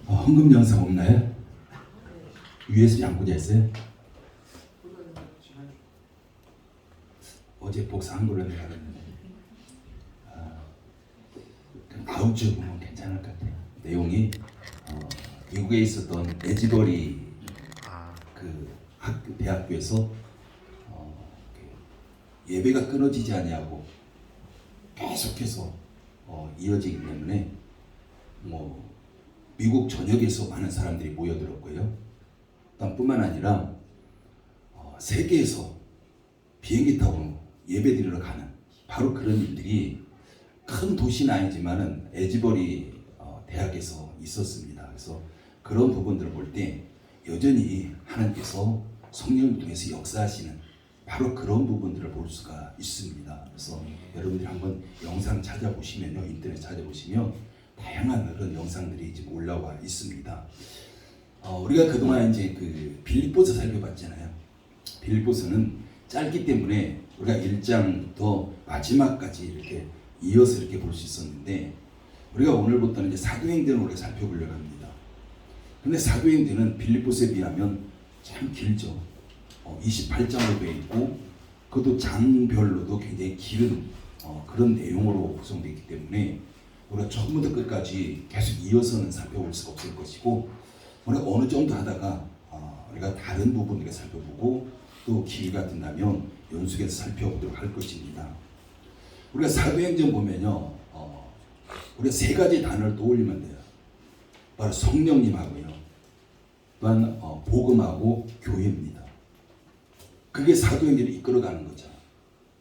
헌금 영상 없나요? 위에서 양보자 했어요? 어제 복사한 걸로 내가 그랬는데 다음 주에 보면 괜찮을 것 같아요. 내용이 미국에 있었던 에지버리 그 대학교에서 예배가 끊어지지 않냐고 계속해서 이어지기 때문에 미국 전역에서 많은 사람들이 모여들었고요. 뿐만 아니라 세계에서 비행기 타고 예배드리러 가는 바로 그런 일들이 큰 도시는 아니지만은 에지버리 대학에서 있었습니다. 그래서 그런 부분들을 볼 때 여전히 하나님께서 성령을 통해서 역사하시는 바로 그런 부분들을 볼 수가 있습니다. 그래서 여러분들이 한번 영상 찾아보시면요, 인터넷 찾아보시면 다양한 그런 영상들이 지금 올라와 있습니다. 우리가 그동안 이제 그 빌립보서 살펴봤잖아요. 빌립보서는 짧기 때문에 우리가 1장부터 마지막까지 이렇게 이어서 이렇게 볼 수 있었는데, 우리가 오늘부터는 이제 사도행전을 우리가 살펴보려고 합니다. 근데 사도행전은 빌립보서에 비하면 참 길죠. 28장으로 되어 있고, 그것도 장별로도 굉장히 긴 그런 내용으로 구성되어 있기 때문에 우리가 처음부터 끝까지 계속 이어서는 살펴볼 수가 없을 것이고, 우리가 어느 정도 하다가 우리가 다른 부분을 살펴보고 또 기회가 된다면 연속해서 살펴보도록 할 것입니다. 우리가 사도행전 보면요, 우리가 세 가지 단어를 떠올리면 돼요. 바로 성령님하고요, 또한 복음하고 교회입니다. 그게 사도행전을 이끌어가는 거죠.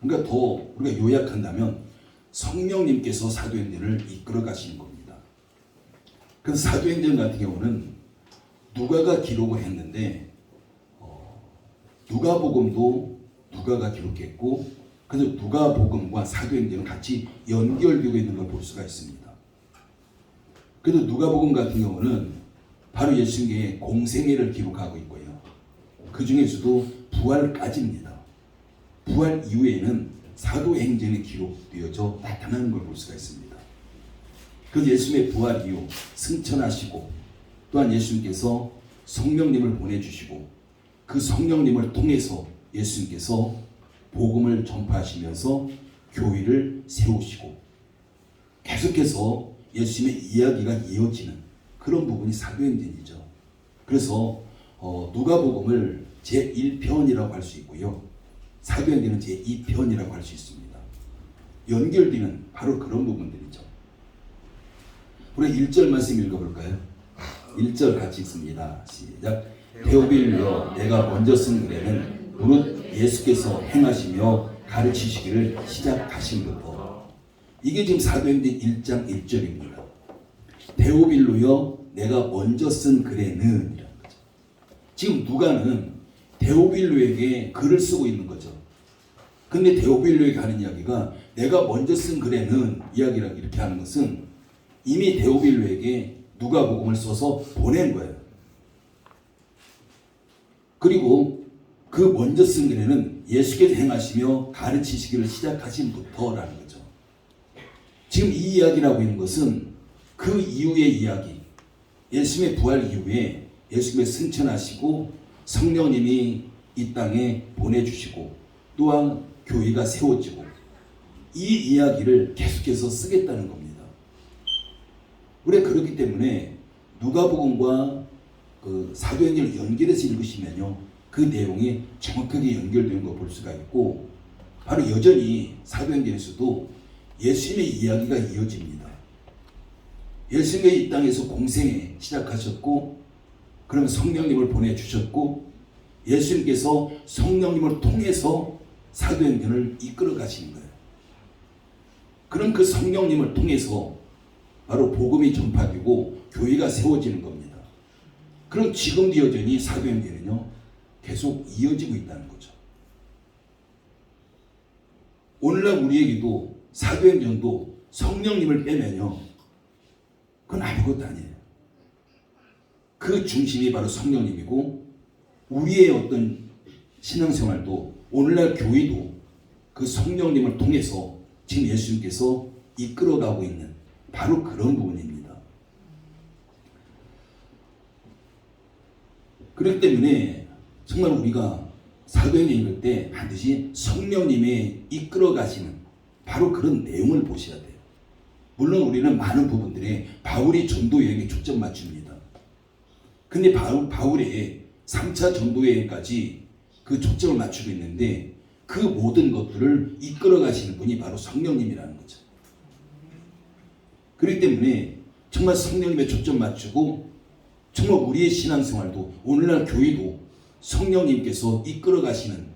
그러니까 더 우리가 요약한다면 성령님께서 사도행전을 이끌어 가시는 겁니다. 그래서 사도행전 같은 경우는 누가가 기록을 했는데 누가복음도 누가가 기록했고, 그래서 누가복음과 사도행전은 같이 연결되고 있는 걸 볼 수가 있습니다. 그래도 누가복음 같은 경우는 바로 예수님의 공생애를 기록하고 있고요. 그 중에서도 부활까지입니다. 부활 이후에는 사도행전이 기록되어져 나타나는 걸 볼 수가 있습니다. 그 예수님의 부활 이후 승천하시고, 또한 예수님께서 성령님을 보내주시고, 그 성령님을 통해서 예수님께서 복음을 전파하시면서 교회를 세우시고, 계속해서 예수님의 이야기가 이어지는 그런 부분이 사도행전이죠. 그래서 누가복음을 제1편이라고 할 수 있고요, 사도행전은 제2편이라고 할 수 있습니다. 연결되는 바로 그런 부분들이죠. 우리 1절 말씀 읽어볼까요? 1절 같이 읽습니다. 시작. 데오빌로 내가 먼저 쓴 글에는 무릇 예수께서 행하시며 가르치시기를 시작하신부터. 이게 지금 사도행전 1장 1절입니다. 데오빌로여 내가 먼저 쓴 글에는 이라는 거죠. 지금 누가는 데오빌로에게 글을 쓰고 있는 거죠. 근데 데오빌로에게 하는 이야기가 내가 먼저 쓴 글에는 이야기라고 이렇게 하는 것은 이미 데오빌로에게 누가복음을 써서 보낸 거예요. 그리고 그 먼저 쓴 글에는 예수께서 행하시며 가르치시기를 시작하신부터라는 거죠. 지금 이 이야기라고 있는 것은 그 이후의 이야기, 예수님의 부활 이후에 예수님의 승천하시고 성령님이 이 땅에 보내주시고 또한 교회가 세워지고, 이 이야기를 계속해서 쓰겠다는 겁니다. 우리가 그렇기 때문에 누가복음과 그 사도행전을 연결해서 읽으시면요, 그 내용이 정확하게 연결된 거 볼 수가 있고, 바로 여전히 사도행전에서도 예수님의 이야기가 이어집니다. 예수님이 이 땅에서 공생에 시작하셨고, 그러면 성령님을 보내주셨고, 예수님께서 성령님을 통해서 사도행전을 이끌어 가시는 거예요. 그럼 그 성령님을 통해서 바로 복음이 전파되고 교회가 세워지는 겁니다. 그럼 지금도 여전히 사도행전은요, 계속 이어지고 있다는 거죠. 오늘날 우리에게도 사도행전도 성령님을 빼면요, 그건 아무것도 아니에요. 그 중심이 바로 성령님이고, 우리의 어떤 신앙생활도 오늘날 교회도 그 성령님을 통해서 지금 예수님께서 이끌어가고 있는 바로 그런 부분입니다. 그렇기 때문에 정말 우리가 사도행전 읽을 때 반드시 성령님의 이끌어 가시는 바로 그런 내용을 보셔야 돼요. 물론 우리는 많은 부분들에 바울이 전도 여행에 초점 맞춥니다. 근데 바울의 3차 전도 여행까지 그 초점을 맞추고 있는데 그 모든 것들을 이끌어 가시는 분이 바로 성령님이라는 거죠. 그렇기 때문에 정말 성령님의 초점 맞추고 정말 우리의 신앙생활도 오늘날 교회도 성령님께서 이끌어 가시는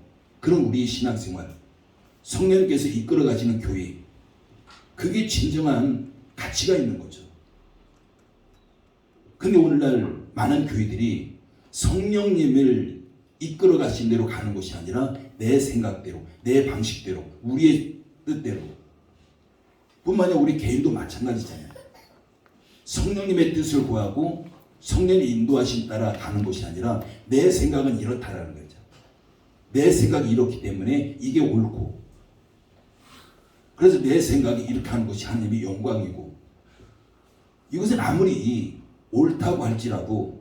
그런 우리의 신앙생활, 성령님께서 이끌어 가시는 교회, 그게 진정한 가치가 있는 거죠. 근데 오늘날 많은 교회들이 성령님을 이끌어 가신 대로 가는 것이 아니라 내 생각대로, 내 방식대로, 우리의 뜻대로, 뿐만 아니라 우리 개인도 마찬가지잖아요. 성령님의 뜻을 구하고 성령의 인도하심 따라 가는 것이 아니라 내 생각은 이렇다라는 거죠. 내 생각이 이렇기 때문에 이게 옳고, 그래서 내 생각이 이렇게 하는 것이 하나님의 영광이고, 이것은 아무리 옳다고 할지라도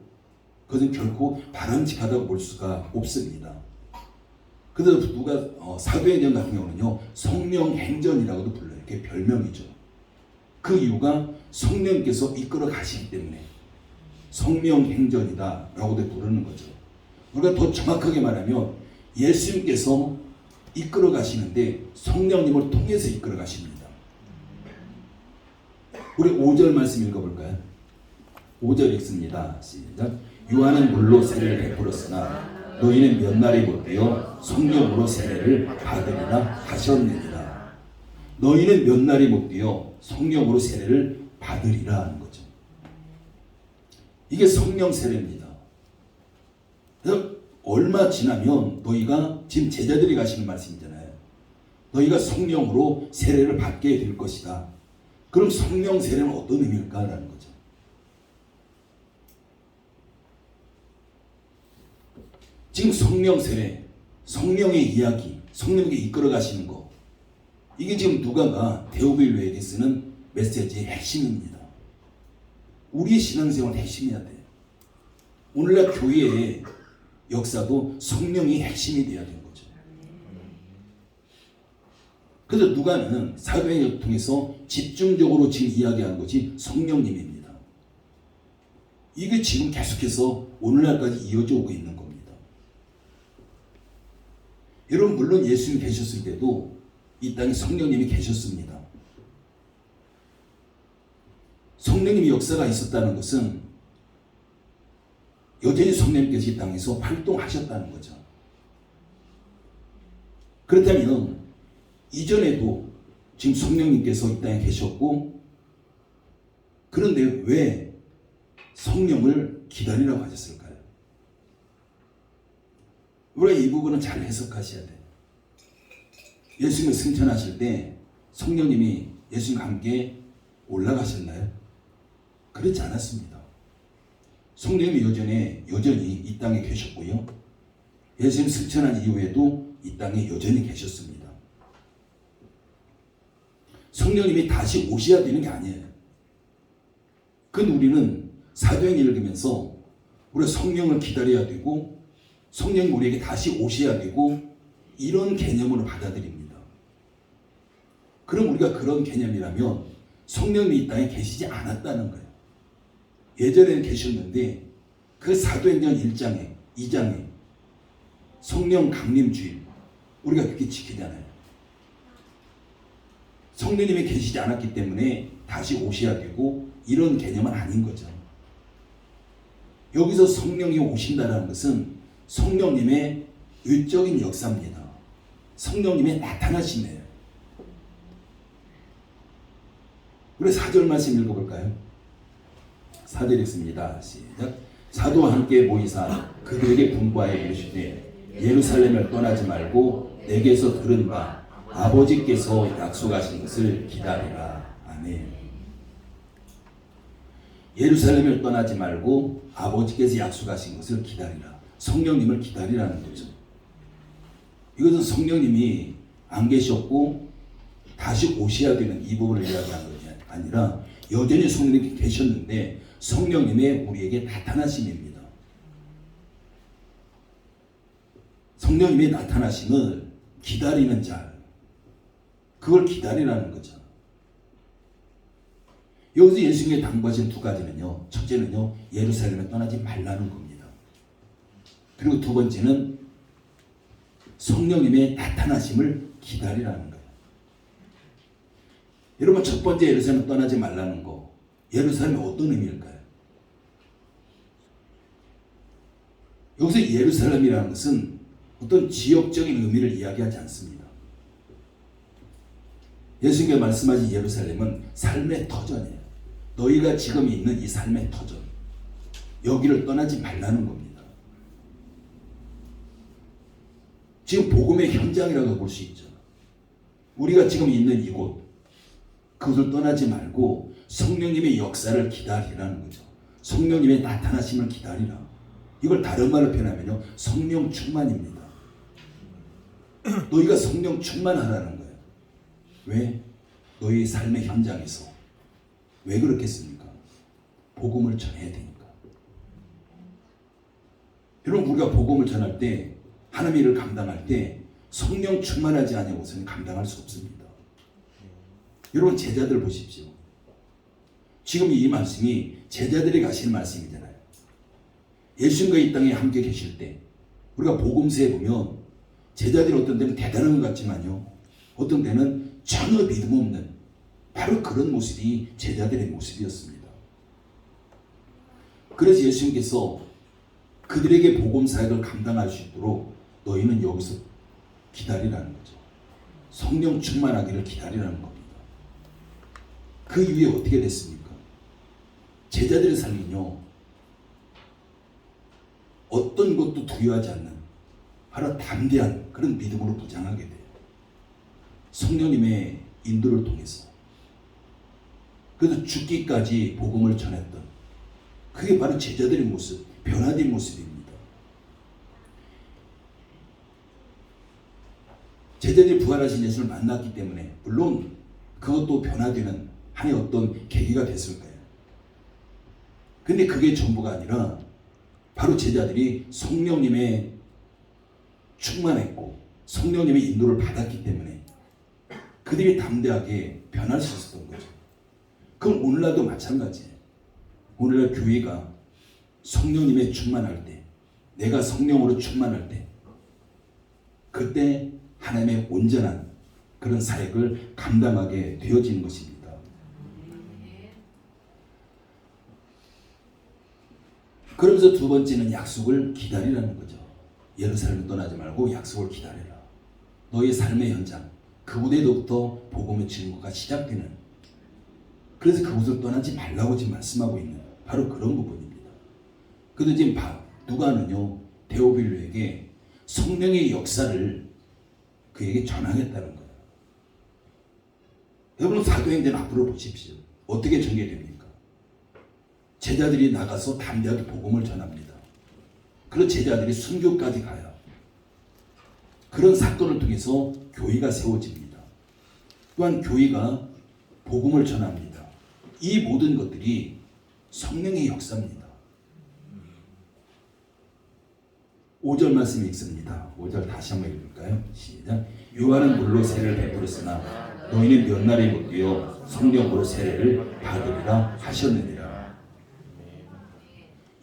그것은 결코 바람직하다고 볼 수가 없습니다. 그래서 누가 사도행전 같은 경우는요 성령 행전이라고도 불러요. 그게 별명이죠. 그 이유가 성령께서 이끌어 가시기 때문에 성령 행전이다 라고도 부르는 거죠. 우리가 더 정확하게 말하면 예수님께서 이끌어 가시는데 성령님을 통해서 이끌어 가십니다. 우리 5절 말씀 읽어볼까요? 5절 읽습니다. 시작. 요한은 물로 세례를 베풀었으나 너희는 몇 날이 못 되어 성령으로 세례를 받으리라 하셨느니라. 너희는 몇 날이 못 되어 성령으로 세례를 받으리라 하는 거죠. 이게 성령 세례입니다. 그래서 얼마 지나면 너희가 지금 제자들이 가시는 말씀이잖아요. 너희가 성령으로 세례를 받게 될 것이다. 그럼 성령 세례는 어떤 의미일까라는 거죠. 지금 성령 세례, 성령의 이야기, 성령에게 이끌어 가시는 거, 이게 지금 누가가 데오빌로에게 쓰는 메시지의 핵심입니다. 우리의 신앙생활 핵심이어야 돼요. 오늘날 교회의 역사도 성령이 핵심이 되어야 되는 거죠. 그래서 누가는 사도행전을 통해서 집중적으로 지금 이야기하는 것이 성령님입니다. 이게 지금 계속해서 오늘날까지 이어져 오고 있는 겁니다. 여러분 물론 예수님이 계셨을 때도 이 땅에 성령님이 계셨습니다. 성령님의 역사가 있었다는 것은 여전히 성령님께서 이 땅에서 활동하셨다는 거죠. 그렇다면 이전에도 지금 성령님께서 이 땅에 계셨고, 그런데 왜 성령을 기다리라고 하셨을까요? 우리가 이 부분은 잘 해석하셔야 돼요. 예수님을 승천하실 때 성령님이 예수님과 함께 올라가셨나요? 그렇지 않았습니다. 성령님이 여전히 이 땅에 계셨고요. 예수님 승천한 이후에도 이 땅에 여전히 계셨습니다. 성령님이 다시 오셔야 되는 게 아니에요. 그건 우리는 사도행전을 읽으면서 우리가 성령을 기다려야 되고 성령이 우리에게 다시 오셔야 되고 이런 개념으로 받아들입니다. 그럼 우리가 그런 개념이라면 성령이 이 땅에 계시지 않았다는 거예요. 예전에는 계셨는데 그 사도행전 1장에 2장에 성령 강림주일 우리가 그렇게 지키잖아요. 성령님이 계시지 않았기 때문에 다시 오셔야 되고 이런 개념은 아닌 거죠. 여기서 성령이 오신다는 것은 성령님의 외적인 역사입니다. 성령님의 나타나심이에요. 우리 4절 말씀 읽어볼까요? 4절 읽습니다. 시작. 사도와 함께 모이사 그들에게 분부하여 이르시되 예루살렘을 떠나지 말고 내게서 들은 바 아버지께서 약속하신 것을 기다리라. 아멘. 예루살렘을 떠나지 말고 아버지께서 약속하신 것을 기다리라. 성령님을 기다리라는 거죠. 이것은 성령님이 안 계셨고 다시 오셔야 되는 이 부분을 이야기한 것이 아니라 여전히 성령님이 계셨는데 성령님의 우리에게 나타나심입니다. 성령님의 나타나심을 기다리는 자, 그걸 기다리라는 거죠. 여기서 예수님이 당부하신 두 가지는요, 첫째는요, 예루살렘에 떠나지 말라는 겁니다. 그리고 두 번째는 성령님의 나타나심을 기다리라는 거예요. 여러분, 첫 번째 예루살렘 떠나지 말라는 거, 예루살렘이 어떤 의미일까요? 여기서 예루살렘이라는 것은 어떤 지역적인 의미를 이야기하지 않습니다. 예수님께서 말씀하신 예루살렘은 삶의 터전이에요. 너희가 지금 있는 이 삶의 터전, 여기를 떠나지 말라는 겁니다. 지금 복음의 현장이라고 볼 수 있죠. 우리가 지금 있는 이곳, 그것을 떠나지 말고 성령님의 역사를 기다리라는 거죠. 성령님의 나타나심을 기다리라. 이걸 다른 말로 표현하면요, 성령 충만입니다. 너희가 성령 충만하라는 거예요. 왜? 너희 삶의 현장에서. 왜 그렇겠습니까? 복음을 전해야 되니까. 여러분, 우리가 복음을 전할 때, 하나님의 일을 감당할 때 성령 충만하지 않으고서는 감당할 수 없습니다. 여러분, 제자들 보십시오. 지금 이 말씀이 제자들이 가시는 말씀이잖아요. 예수님과 이 땅에 함께 계실 때 우리가 복음서에 보면 제자들이 어떤 때는 대단한 것 같지만요, 어떤 때는 전혀 믿음 없는 바로 그런 모습이 제자들의 모습이었습니다. 그래서 예수님께서 그들에게 복음 사역을 감당할 수 있도록 너희는 여기서 기다리라는 거죠. 성령 충만하기를 기다리라는 겁니다. 그 이후에 어떻게 됐습니까? 제자들의 삶은요, 어떤 것도 두려워하지 않는 바로 담대한 그런 믿음으로 부장하게 돼요. 성령님의 인도를 통해서. 그래서 죽기까지 복음을 전했던, 그게 바로 제자들의 모습, 변화된 모습입니다. 제자들이 부활하신 예수를 만났기 때문에 물론 그것도 변화되는 하나의 어떤 계기가 됐을 거예요. 근데 그게 전부가 아니라 바로 제자들이 성령님의 충만했고 성령님의 인도를 받았기 때문에 그들이 담대하게 변할 수 있었던 거죠. 그럼 오늘날도 마찬가지예요. 오늘날 교회가 성령님의 충만할 때, 내가 성령으로 충만할 때, 그때 하나님의 온전한 그런 사역을 감당하게 되어지는 것입니다. 그러면서 두 번째는 약속을 기다리라는 거죠. 예루살렘을 떠나지 말고 약속을 기다려라. 너의 삶의 현장, 그곳에서부터 복음의 증거가 시작되는, 그래서 그곳을 떠나지 말라고 지금 말씀하고 있는 바로 그런 부분입니다. 그래서 지금 누가는요, 데오빌로에게 성령의 역사를 그에게 전하겠다는 거예요. 여러분, 사도행전 앞으로 보십시오. 어떻게 전개됩니까? 제자들이 나가서 담대하게 복음을 전합니다. 그런 제자들이 순교까지 가요. 그런 사건을 통해서 교회가 세워집니다. 또한 교회가 복음을 전합니다. 이 모든 것들이 성령의 역사입니다. 5절 말씀 읽습니다. 5절 다시 한번 읽을까요? 시작. 요한은 물로 세례를 베풀었으나 너희는 몇 날이 못 되어 성령으로 세례를 받으리라 하셨느니라.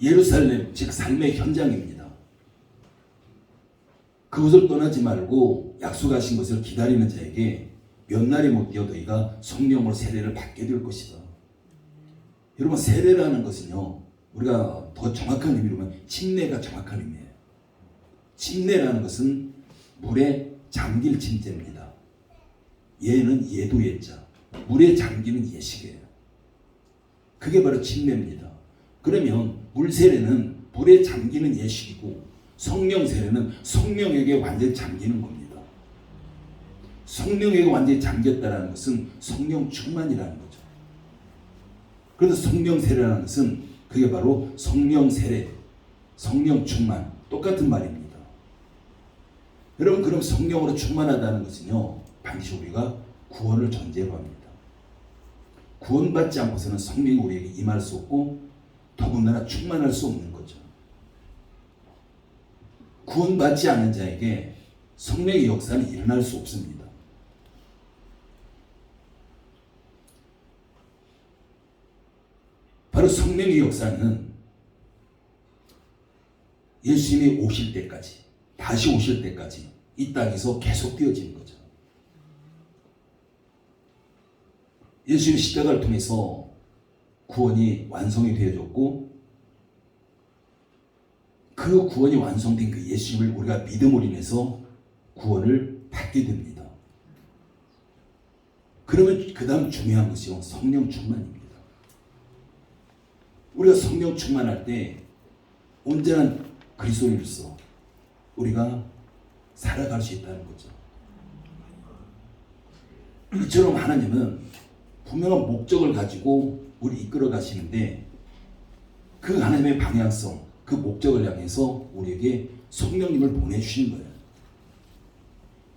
예루살렘, 즉 삶의 현장입니다. 그곳을 떠나지 말고 약속하신 것을 기다리는 자에게 몇 날이 못 되어 너희가 성령으로 세례를 받게 될 것이다. 여러분, 세례라는 것은요, 우리가 더 정확한 의미로 보면 침례가 정확한 의미예요. 침례라는 것은 물에 잠길 침제입니다. 예는 예도 예자, 물에 잠기는 예식이에요. 그게 바로 침례입니다. 그러면 물세례는 물에 잠기는 예식이고 성령 세례는 성령에게 완전히 잠기는 겁니다. 성령에게 완전히 잠겼다는 것은 성령 충만이라는 거죠. 그래서 성령 세례라는 것은 그게 바로 성령 세례, 성령 충만, 똑같은 말입니다. 여러분, 그럼 성령으로 충만하다는 것은요, 반드시 우리가 구원을 전제로 합니다. 구원받지 않고서는 성령이 우리에게 임할 수 없고 더군다나 충만할 수 없는 거죠. 구원받지 않은 자에게 성령의 역사는 일어날 수 없습니다. 바로 성령의 역사는 예수님이 오실 때까지, 다시 오실 때까지 이 땅에서 계속 되어지는 거죠. 예수님 십자가를 통해서 구원이 완성이 되어졌고, 그 구원이 완성된 그 예수님을 우리가 믿음으로 인해서 구원을 받게 됩니다. 그러면 그 다음 중요한 것이요, 성령 충만입니다. 우리가 성령 충만할 때 온전한 그리스도인으로서 우리가 살아갈 수 있다는 거죠. 이처럼 하나님은 분명한 목적을 가지고 우리 이끌어 가시는데, 그 하나님의 방향성, 그 목적을 향해서 우리에게 성령님을 보내주신 거예요.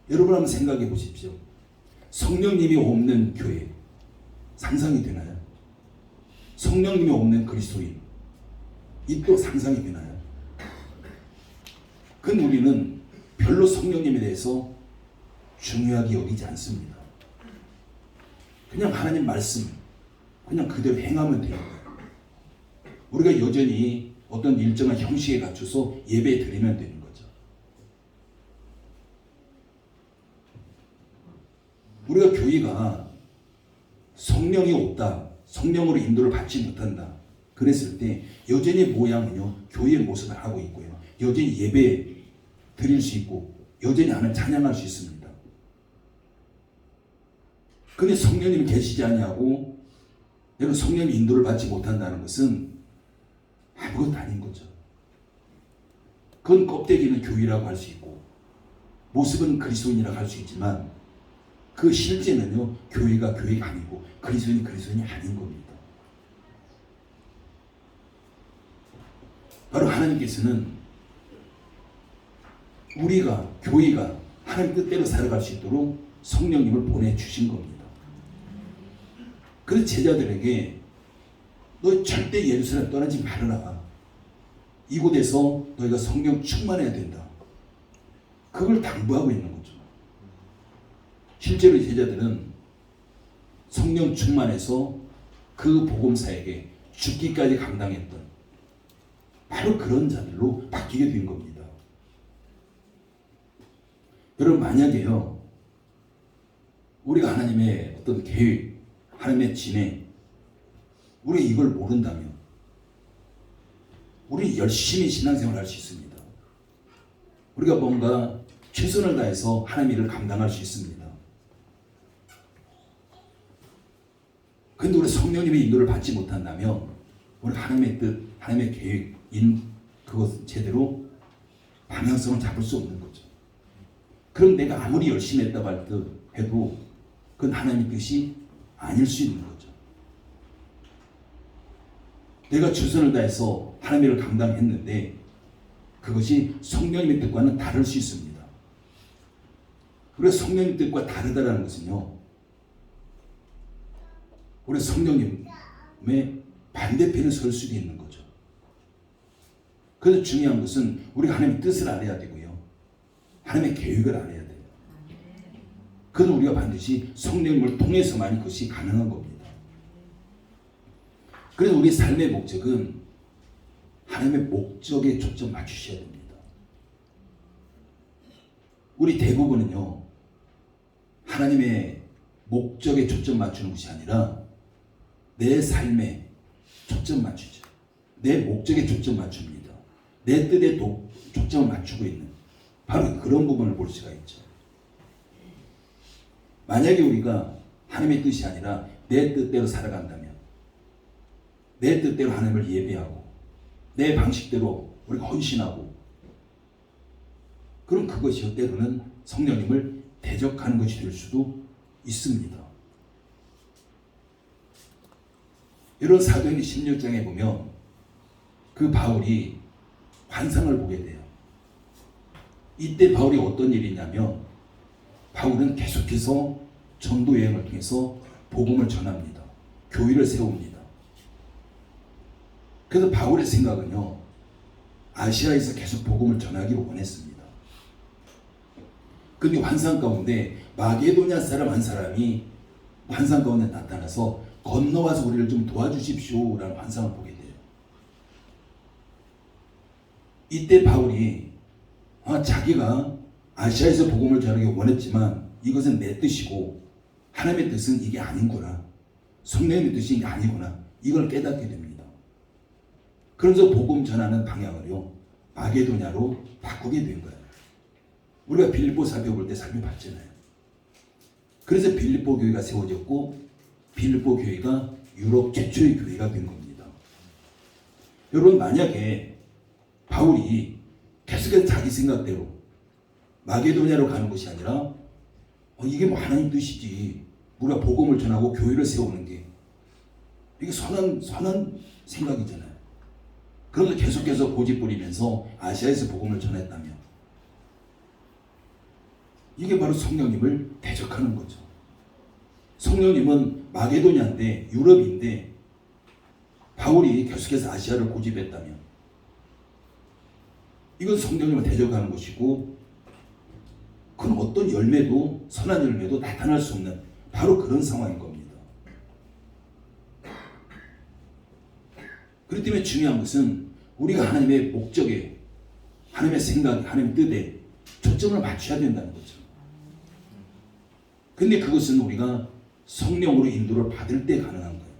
여러분 한번 생각해 보십시오. 성령님이 없는 교회 상상이 되나요? 성령님이 없는 그리스도인 이 또 상상이 되나요? 그건 우리는 별로 성령님에 대해서 중요하게 여기지 않습니다. 그냥 하나님 말씀 그냥 그대로 행하면 돼요. 우리가 여전히 어떤 일정한 형식에 갖춰서 예배 드리면 되는 거죠. 우리가 교회가 성령이 없다, 성령으로 인도를 받지 못한다 그랬을 때 여전히 모양은요, 교회의 모습을 하고 있고요, 여전히 예배 드릴 수 있고 여전히 하나님 찬양할 수 있습니다. 근데 성령님이 계시지 아니하고 여러분 성령의 인도를 받지 못한다는 것은 아무것도 아닌 거죠. 그건 껍데기는 교회라고 할 수 있고 모습은 그리스도인이라고 할 수 있지만, 그 실제는요, 교회가 아니고 그리스도인이 아닌 겁니다. 바로 하나님께서는 우리가, 교회가 하나님 뜻대로 살아갈 수 있도록 성령님을 보내주신 겁니다. 그래서 제자들에게 너 절대 예루살렘 떠나지 말아라. 이곳에서 너희가 성령 충만해야 된다. 그걸 당부하고 있는 거죠. 실제로 제자들은 성령 충만해서 그 복음사에게 죽기까지 감당했던 바로 그런 자들로 바뀌게 된 겁니다. 여러분, 만약에요, 우리가 하나님의 어떤 계획, 하나님의 진행, 우리 이걸 모른다면 우리 열심히 신앙생활을 할 수 있습니다. 우리가 뭔가 최선을 다해서 하나님의 일을 감당할 수 있습니다. 그런데 우리 성령님의 인도를 받지 못한다면 우리 하나님의 뜻, 하나님의 계획, 그것 제대로 방향성을 잡을 수 없는 거죠. 그럼 내가 아무리 열심히 했다고 해도 그건 하나님의 뜻이 아닐 수 있는 거죠. 내가 최선을 다해서 하나님의 일을 감당했는데 그것이 성령님의 뜻과는 다를 수 있습니다. 그래서 성령님의 뜻과 다르다는 것은요, 우리 성령님의 반대편에 설 수도 있는 거죠. 그래서 중요한 것은 우리가 하나님의 뜻을 알아야 되고요, 하나님의 계획을 알아야 돼요. 그건 우리가 반드시 성령님을 통해서만 그것이 가능한 겁니다. 그래서 우리 삶의 목적은 하나님의 목적에 초점 맞추셔야 됩니다. 우리 대부분은요, 하나님의 목적에 초점 맞추는 것이 아니라 내 삶에 초점 맞추죠. 내 목적에 초점 맞춥니다. 내 뜻에 초점을 맞추고 있는 바로 그런 부분을 볼 수가 있죠. 만약에 우리가 하나님의 뜻이 아니라 내 뜻대로 살아간다면, 내 뜻대로 하나님을 예배하고 내 방식대로 우리가 헌신하고, 그럼 그것이 때로는 성령님을 대적하는 것이 될 수도 있습니다. 이런 사도행전 16장에 보면 그 바울이 환상을 보게 돼요. 이때 바울이 어떤 일이 있냐면, 바울은 계속해서 전도 여행을 통해서 복음을 전합니다. 교회를 세웁니다. 그래서 바울의 생각은요, 아시아에서 계속 복음을 전하기를 원했습니다. 근데 환상 가운데 마게도냐 사람 한 사람이 환상 가운데 나타나서 건너와서 우리를 좀 도와주십시오 라는 환상을 보게 돼요. 이때 바울이 자기가 아시아에서 복음을 전하기 원했지만 이것은 내 뜻이고 하나님의 뜻은 이게 아닌구나. 성령의 뜻이 이게 아니구나. 이걸 깨닫게 됩니다. 그래서 복음 전하는 방향을요 마게도냐로 바꾸게 된 거예요. 우리가 빌립보 살펴볼 때 살펴봤잖아요. 그래서 빌립보 교회가 세워졌고 빌립보 교회가 유럽 최초의 교회가 된 겁니다. 여러분 만약에 바울이 계속해서 자기 생각대로 마게도냐로 가는 것이 아니라 이게 뭐 하나님 뜻이지. 우리가 복음을 전하고 교회를 세우는 게 이게 선한 생각이잖아요. 그런데 계속해서 고집 부리면서 아시아에서 복음을 전했다면 이게 바로 성령님을 대적하는 거죠. 성령님은 마게도냐인데 유럽인데 바울이 계속해서 아시아를 고집했다면 이건 성령님을 대적하는 것이고 그건 어떤 열매도 선한 열매도 나타날 수 없는 바로 그런 상황인 겁니다. 그렇기 때문에 중요한 것은 우리가 하나님의 목적에 하나님의 생각에 하나님의 뜻에 초점을 맞춰야 된다는 거죠. 근데 그것은 우리가 성령으로 인도를 받을 때 가능한 거예요.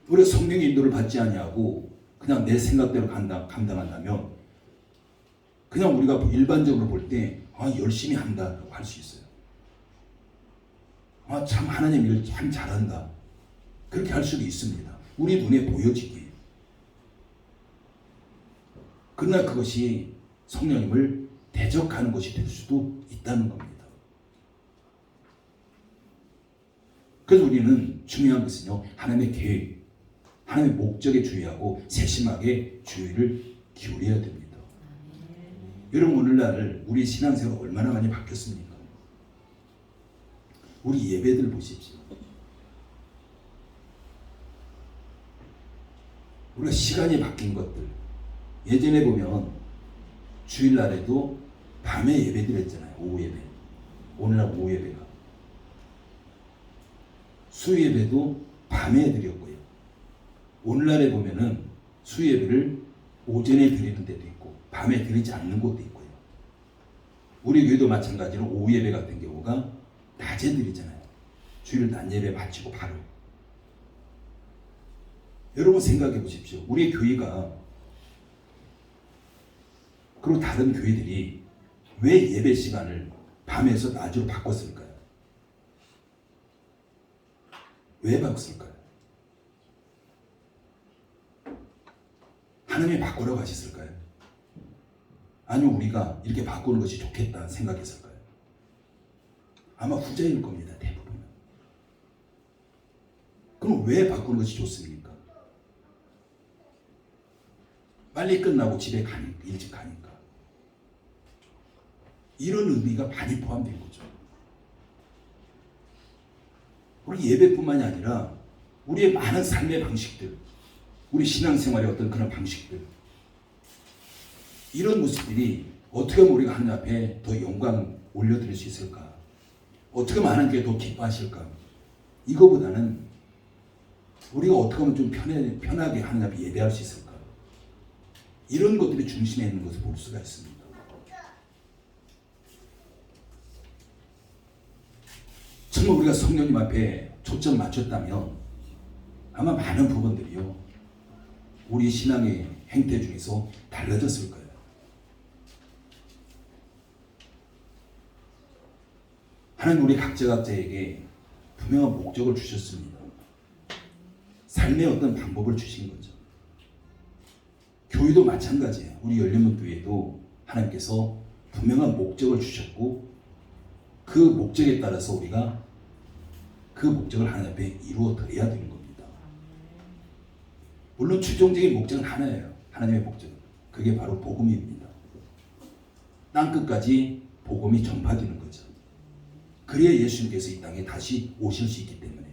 우리가 성령의 인도를 받지 아니하고 그냥 내 생각대로 감당한다면 그냥 우리가 일반적으로 볼 때 열심히 한다고 할 수 있어요. 참 하나님 일 참 잘한다. 그렇게 할 수도 있습니다. 우리 눈에 보여지기에. 그러나 그것이 성령님을 대적하는 것이 될 수도 있다는 겁니다. 그래서 우리는 중요한 것은요, 하나님의 계획, 하나님의 목적에 주의하고 세심하게 주의를 기울여야 됩니다. 여러분 오늘날 우리 신앙생활 얼마나 많이 바뀌었습니까? 우리 예배들 보십시오. 우리가 시간이 바뀐 것들 예전에 보면 주일날에도 밤에 예배드렸잖아요. 오후 예배. 오늘날 오후 예배가 수요 예배도 밤에 드렸고요. 오늘날에 보면은 수요 예배를 오전에 드리는 데도 있고 밤에 드리지 않는 곳도 있고요. 우리 교회도 마찬가지로 오후 예배 같은 경우가 낮에 드리잖아요. 주일 낮 예배 마치고 바로. 여러분 생각해 보십시오. 우리 교회가 그리고 다른 교회들이 왜 예배 시간을 밤에서 낮으로 바꿨을까요? 왜 바꿨을까요? 하나님이 바꾸라고 하셨을까요? 아니면 우리가 이렇게 바꾸는 것이 좋겠다 생각했을까요? 아마 후자일 겁니다. 대부분은. 그럼 왜 바꾸는 것이 좋습니까? 빨리 끝나고 집에 가니까, 일찍 가니까. 이런 의미가 많이 포함된 거죠. 우리 예배뿐만이 아니라 우리의 많은 삶의 방식들, 우리 신앙생활의 어떤 그런 방식들, 이런 모습들이 어떻게 하면 우리가 하나님 앞에 더 영광 올려드릴 수 있을까? 어떻게 하면 하나님께 더 기뻐하실까? 이거보다는 우리가 어떻게 하면 좀 편하게 하나님 앞에 예배할 수 있을까? 이런 것들이 중심에 있는 것을 볼 수가 있습니다. 정말 우리가 성령님 앞에 초점 맞췄다면 아마 많은 부분들이요 우리 신앙의 행태 중에서 달라졌을 거예요. 하나님 우리 각자에게 분명한 목적을 주셨습니다. 삶의 어떤 방법을 주신 거죠. 교회도 마찬가지예요. 우리 열린문 교회도 하나님께서 분명한 목적을 주셨고 그 목적에 따라서 우리가 그 목적을 하나님 앞에 이루어 드려야 되는 겁니다. 물론 최종적인 목적은 하나예요. 하나님의 목적은. 그게 바로 복음입니다. 땅끝까지 복음이 전파되는 거죠. 그래야 예수님께서 이 땅에 다시 오실 수 있기 때문에.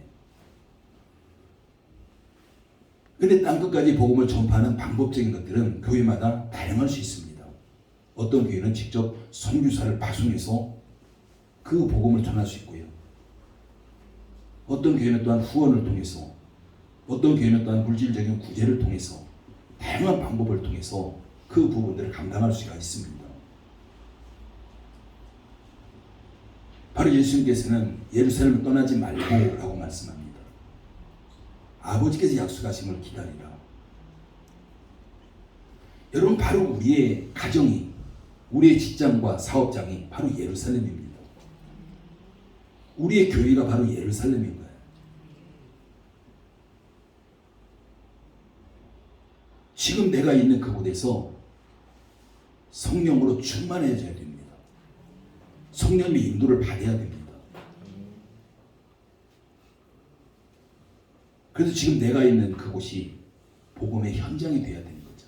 근데 땅끝까지 복음을 전파하는 방법적인 것들은 교회마다 다양할 수 있습니다. 어떤 교회는 직접 선교사를 파송해서 그 복음을 전할 수 있고요. 어떤 교회는 또한 후원을 통해서, 어떤 교회는 또한 물질적인 구제를 통해서 다양한 방법을 통해서 그 부분들을 감당할 수가 있습니다. 바로 예수님께서는 예루살렘을 떠나지 말고 라고 말씀합니다. 아버지께서 약속하신 걸 기다리라. 여러분, 바로 우리의 가정이, 우리의 직장과 사업장이 바로 예루살렘입니다. 우리의 교회가 바로 예루살렘인 거예요. 지금 내가 있는 그곳에서 성령으로 충만해져야 됩니다. 성령의 인도를 받아야 됩니다. 그래서 지금 내가 있는 그곳이 복음의 현장이 되어야 되는 거죠.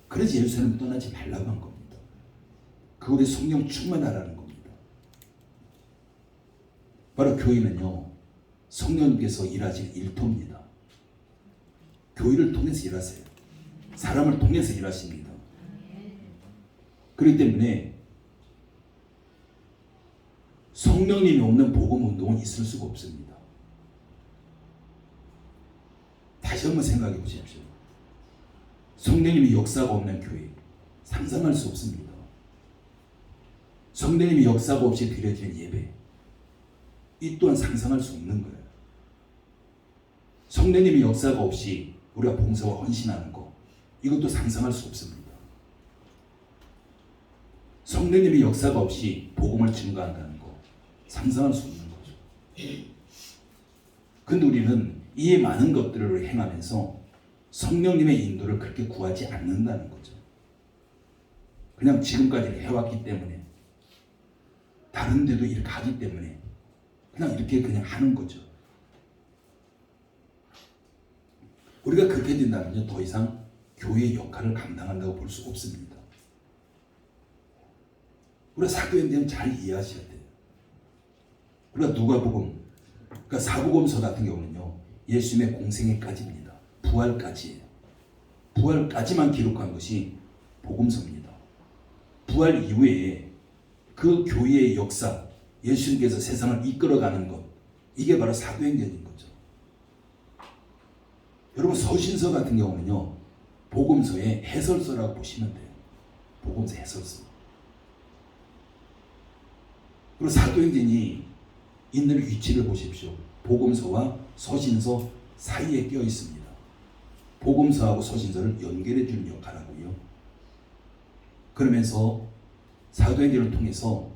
그래서 예루살렘을 떠나지 말라고 한 겁니다. 그곳에 성령 충만하라는 겁니다. 바로 교회는요, 성령님께서 일하실 일터입니다. 교회를 통해서 일하세요. 사람을 통해서 일하십니다. 그렇기 때문에 성령님이 없는 복음 운동은 있을 수가 없습니다. 다시 한번 생각해 보십시오. 성령님이 역사가 없는 교회 상상할 수 없습니다. 성령님이 역사가 없이 드려지는 예배, 이 또한 상상할 수 없는 거예요. 성령님이 역사가 없이 우리가 봉사와 헌신하는 것, 이것도 상상할 수 없습니다. 성령님이 역사가 없이 복음을 증거한다는 것, 상상할 수 없는 거죠. 근데 우리는 이 많은 것들을 행하면서 성령님의 인도를 그렇게 구하지 않는다는 거죠. 그냥 지금까지 해왔기 때문에, 다른 데도 이렇게 가기 때문에 그냥 이렇게 그냥 하는 거죠. 우리가 그렇게 된다면 더 이상 교회의 역할을 감당한다고 볼 수 없습니다. 우리가 사도행전 잘 이해하셔야 돼요. 우리가 누가복음, 그러니까 사복음서 같은 경우는요, 예수님의 공생애까지입니다. 부활까지예요. 부활까지만 기록한 것이 복음서입니다. 부활 이후에 그 교회의 역사, 예수님께서 세상을 이끌어가는 것, 이게 바로 사도행전인 거죠. 여러분, 서신서 같은 경우는요, 복음서의 해설서라고 보시면 돼요. 복음서 해설서. 그리고 사도행전이 있는 위치를 보십시오. 복음서와 서신서 사이에 껴 있습니다. 복음서하고 서신서를 연결해 주는 역할을 하고요. 그러면서 사도행전을 통해서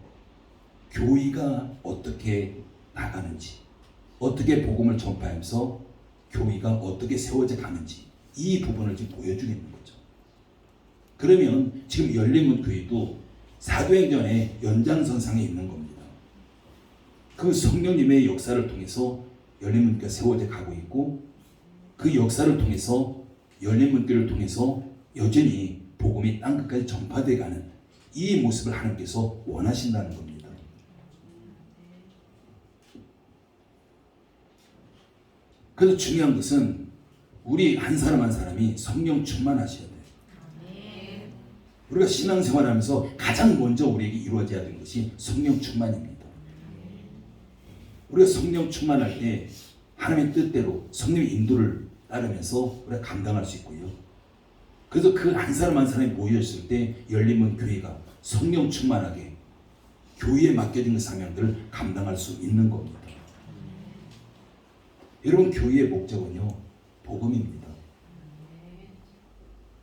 교회가 어떻게 나가는지, 어떻게 복음을 전파하면서 교회가 어떻게 세워져 가는지, 이 부분을 지금 보여주겠는 거죠. 그러면 지금 열린문교회도 사도행전의 연장선상에 있는 겁니다. 그 성령님의 역사를 통해서 열린문교회가 세워져 가고 있고, 그 역사를 통해서 열린문교회를 통해서 여전히 복음이 땅끝까지 전파되어 가는 이 모습을 하나님께서 원하신다는 겁니다. 그래서 중요한 것은 우리 한 사람 한 사람이 성령 충만하셔야 돼요. 우리가 신앙생활하면서 가장 먼저 우리에게 이루어져야 되는 것이 성령 충만입니다. 우리가 성령 충만할 때 하나님의 뜻대로 성령의 인도를 따르면서 우리가 감당할 수 있고요. 그래서 그 한 사람 한 사람이 모였을 때 열린문 교회가 성령 충만하게 교회에 맡겨진 그 사명들을 감당할 수 있는 겁니다. 여러분, 교회의 목적은요, 복음입니다.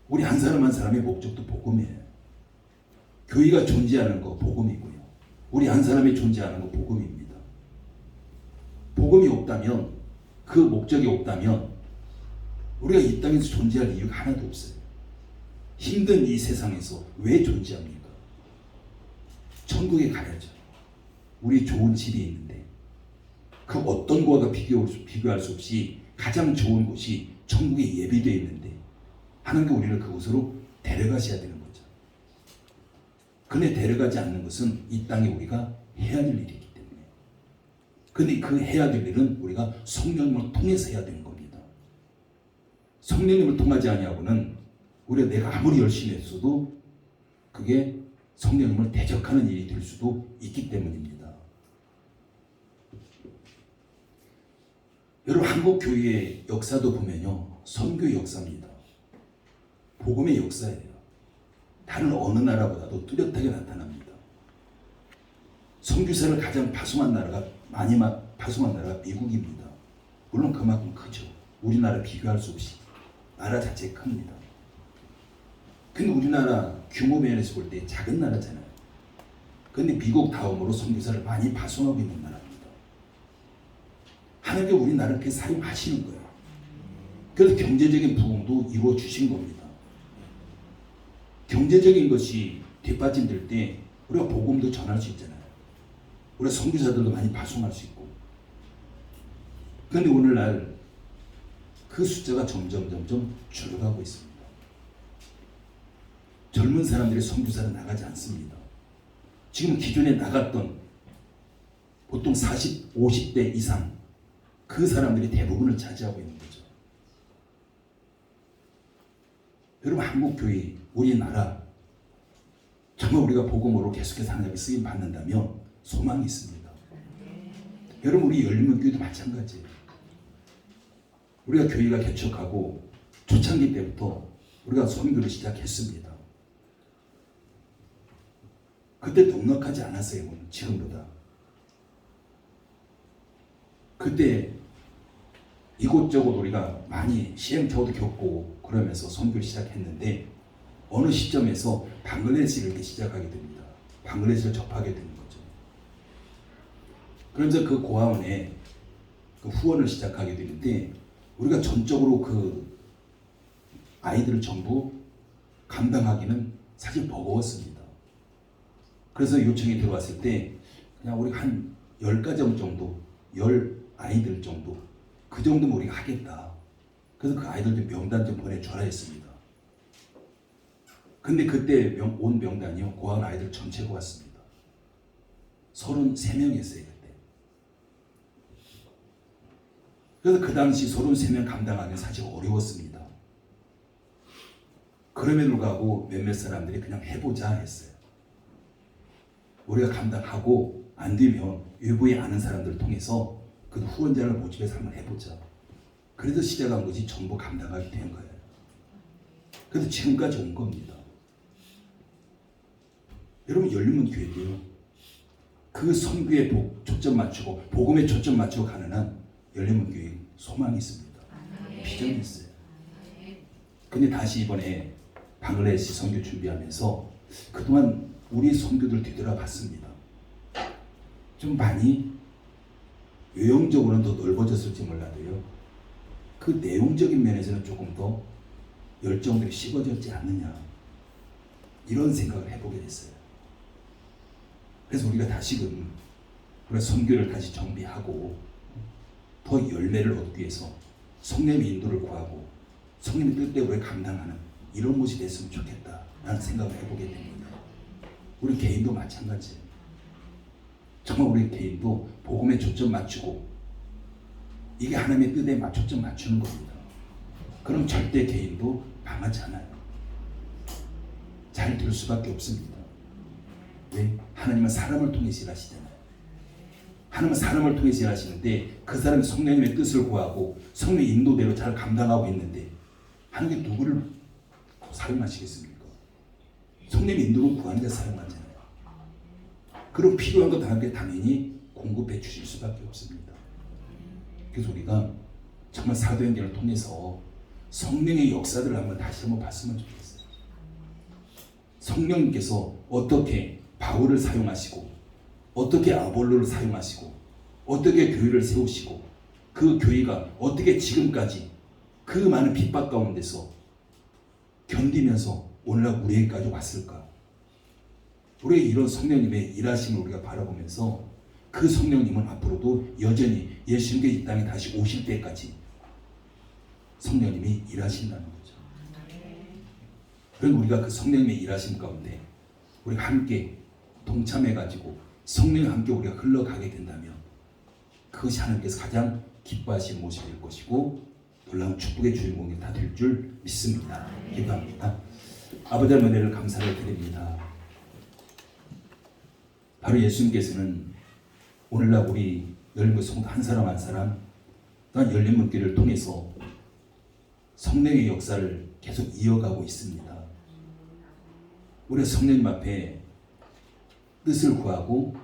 우리 한 사람 한 사람의 목적도 복음이에요. 교회가 존재하는 거 복음이고요. 우리 한 사람이 존재하는 거 복음입니다. 복음이 없다면, 그 목적이 없다면 우리가 이 땅에서 존재할 이유가 하나도 없어요. 힘든 이 세상에서 왜 존재합니까? 천국에 가야죠. 우리 좋은 집이 있는데 그 어떤 것과 비교할 수 없이 가장 좋은 곳이 천국에 예비되어 있는데 하나님께 우리를 그곳으로 데려가셔야 되는 거죠. 근데 데려가지 않는 것은 이 땅에 우리가 해야 될 일이기 때문에. 근데 그 해야 될 일은 우리가 성령을 통해서 해야 되는 겁니다. 성령님을 통하지 아니하고는 우리가 내가 아무리 열심히 했어도 그게 성령님을 대적하는 일이 될 수도 있기 때문입니다. 여러분, 한국 교회의 역사도 보면요, 선교의 역사입니다. 복음의 역사예요. 다른 어느 나라보다도 뚜렷하게 나타납니다. 선교사를 가장 파송한 나라가 파송한 나라가 미국입니다. 물론 그만큼 크죠. 우리나라 비교할 수 없이 나라 자체 큽니다. 근데 우리나라 규모 면에서 볼 때 작은 나라잖아요. 근데 미국 다음으로 선교사를 많이 파송하고 있는 나라입니다. 하나님께 우리나라를 그렇게 사용하시는 거예요. 그래서 경제적인 부흥도 이루어 주신 겁니다. 경제적인 것이 뒷받침될 때 우리가 복음도 전할 수 있잖아요. 우리가 선교사들도 많이 파송할 수 있고. 그런데 오늘날 그 숫자가 점점 줄어가고 있습니다. 젊은 사람들이 선교사를 나가지 않습니다. 지금 기존에 나갔던 보통 40, 50대 이상 그 사람들이 대부분을 차지하고 있는 거죠. 여러분, 한국교회, 우리나라 정말 우리가 복음으로 계속해서 하나님의 쓰임 받는다면 소망이 있습니다. 여러분, 우리 열린문교회도 마찬가지예요. 우리가 교회가 개척하고 초창기 때부터 우리가 선교를 시작했습니다. 그때 넉넉하지 않았어요. 지금보다. 그때 이곳저곳 우리가 많이 시행착오도 겪고 그러면서 선교를 시작했는데 어느 시점에서 방글라데시를 이렇게 시작하게 됩니다. 방글라데시를 접하게 되는 거죠. 그러면서 그 고아원에 그 후원을 시작하게 되는데 우리가 전적으로 그 아이들을 전부 감당하기는 사실 버거웠습니다. 그래서 요청이 들어왔을 때 그냥 우리가 한 10가정 정도, 10아이들 정도, 그 정도면 우리가 하겠다. 그래서 그 아이들 명단 좀 보내줘라 했습니다. 근데 그때 온 명단이요, 고아원 아이들 전체가 왔습니다. 33명이었어요, 그때. 그래서 그 당시 33명 감당하기는 사실 어려웠습니다. 그럼에도 불구하고 몇몇 사람들이 그냥 해보자 했어요. 우리가 감당하고 안 되면 외부에 아는 사람들을 통해서 그 후원자를 모집해서 한번 해보자. 그래서 시작한 것이 전부 감당하게 된 거예요. 그래서 지금까지 온 겁니다. 여러분, 열린문 교회도요, 그 선교에 초점 맞추고 복음에 초점 맞추고 가는 한 열린문 교회에 소망이 있습니다. 비전이 있어요. 근데 다시 이번에 방글라데시 선교 준비하면서 그동안 우리 선교들 뒤돌아봤습니다. 좀 많이 외형적으로는 더 넓어졌을지 몰라도요, 그 내용적인 면에서는 조금 더 열정들이 식어졌지 않느냐, 이런 생각을 해보게 됐어요. 그래서 우리가 다시금 우리가 선교를 다시 정비하고 더 열매를 얻기 위해서 성령의 인도를 구하고 성령의 뜻대로 우리가 감당하는 이런 모습이 됐으면 좋겠다라는 생각을 해보게 됩니다. 우리 개인도 마찬가지예요. 정말 우리 개인도 복음에 초점 맞추고 이게 하나님의 뜻에 초점 맞추는 겁니다. 그럼 절대 개인도 망하지 않아요. 잘 될 수밖에 없습니다. 왜? 하나님은 사람을 통해서 일하시잖아요. 하나님은 사람을 통해서 일하시는데 그 사람이 성령님의 뜻을 구하고 성령의 인도대로 잘 감당하고 있는데 하나님이 누구를 사용하시겠습니까? 성령의 인도를 구하는 데 사용하잖아요. 그럼 필요한 것 하나님께 당연히 공급해 주실 수밖에 없습니다. 그래서 우리가 정말 사도행전을 통해서 성령의 역사들을 다시 한번 봤으면 좋겠어요. 성령님께서 어떻게 바울을 사용하시고 어떻게 아볼로를 사용하시고 어떻게 교회를 세우시고 그 교회가 어떻게 지금까지 그 많은 핍박 가운데서 견디면서 오늘날 우리에게까지 왔을까? 우리의 이런 성령님의 일하심을 우리가 바라보면서 그 성령님은 앞으로도 여전히 예수님께 이 땅에 다시 오실 때까지 성령님이 일하신다는 거죠. 그럼 우리가 그 성령님의 일하심 가운데 우리가 함께 동참해가지고 성령과 함께 우리가 흘러가게 된다면 그것이 하나님께서 가장 기뻐하시는 모습일 것이고 놀라운 축복의 주인공이 다 될 줄 믿습니다. 기도합니다. 아버지 하나님 은혜를 감사를 드립니다. 바로 예수님께서는 오늘날 우리 열린 성도 한 사람 한 사람 또한 열린 문길을 통해서 성령의 역사를 계속 이어가고 있습니다. 우리 성령님 앞에 뜻을 구하고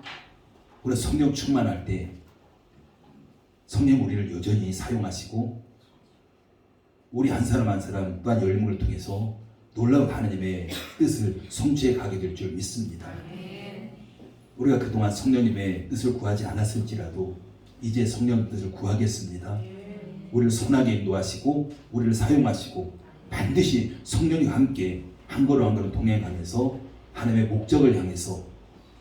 우리 성령 충만할 때 성령 우리를 여전히 사용하시고 우리 한 사람 한 사람 또한 열림을 통해서 놀라운 하나님의 뜻을 성취해 가게 될 줄 믿습니다. 우리가 그동안 성령님의 뜻을 구하지 않았을지라도 이제 성령 뜻을 구하겠습니다. 우리를 선하게 인도하시고 우리를 사용하시고 반드시 성령과 함께 한 걸음 한 걸음 동행하면서 하나님의 목적을 향해서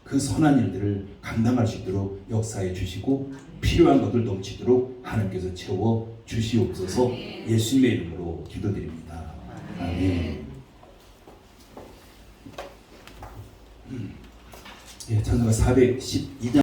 그 선한 일들을 감당할 수 있도록 역사해 주시고 필요한 것들 넘치도록 하나님께서 채워 주시옵소서. 예수님의 이름으로 기도드립니다. 아멘. 예, 찬송가 412장